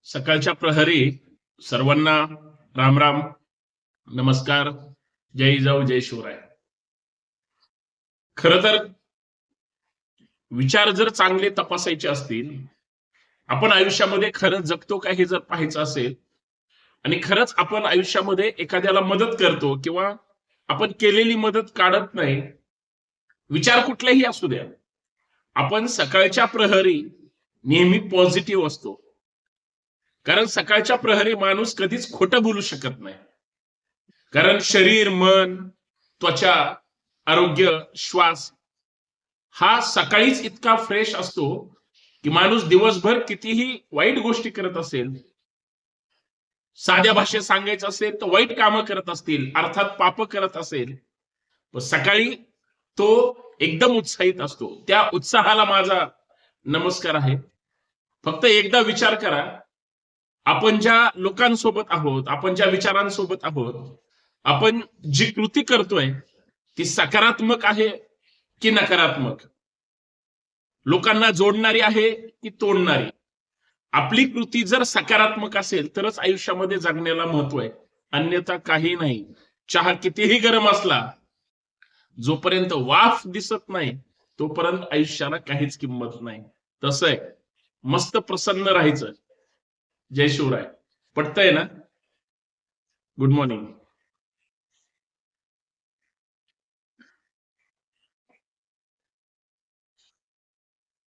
सकाळच्या प्रहरी सर्वांना राम राम, नमस्कार, जय जाऊ जय शिवराय. खर तर विचार जर चांगले तपासायचे असतील, आपण आयुष्यामध्ये खरंच जगतो का हे जर पाहायचं असेल आणि खरंच आपण आयुष्यामध्ये एखाद्याला मदत करतो किंवा आपण केलेली मदत काढत नाही, विचार कुठलाही असू द्या, आपण सकाळच्या प्रहरी नेहमी पॉझिटिव्ह असतो. कारण सकाळच्या प्रहरी माणूस कधीच खोटं बोलू शकत नाही. कारण शरीर, मन, त्वचा, आरोग्य, श्वास हा सकाळीच इतका फ्रेश असतो की माणूस दिवसभर कितीही वाईट गोष्टी करत असेल, साध्या भाषेत सांगायचं असेल तर वाईट कामं करत असतील, अर्थात पाप करत असेल, पण सकाळी तो एकदम उत्साहित असतो. त्या उत्साहाला माझा नमस्कार आहे. फक्त एकदा विचार करा, आपण ज्या लोकांसोबत आहोत, आपण ज्या विचारांसोबत आहोत, आपण जी कृती करतोय ती सकारात्मक आहे की नकारात्मक, लोकांना जोडणारी आहे की तोडणारी. आपली कृती जर सकारात्मक असेल तरच आयुष्यामध्ये जगण्याला महत्व आहे, अन्यथा काही नाही. चहा कितीही गरम असला, जोपर्यंत वाफ दिसत नाही तोपर्यंत आयुष्याला काहीच किंमत नाही. तसं आहे, मस्त प्रसन्न राहायचं. जय शिवराय. पटतंय ना? Good morning.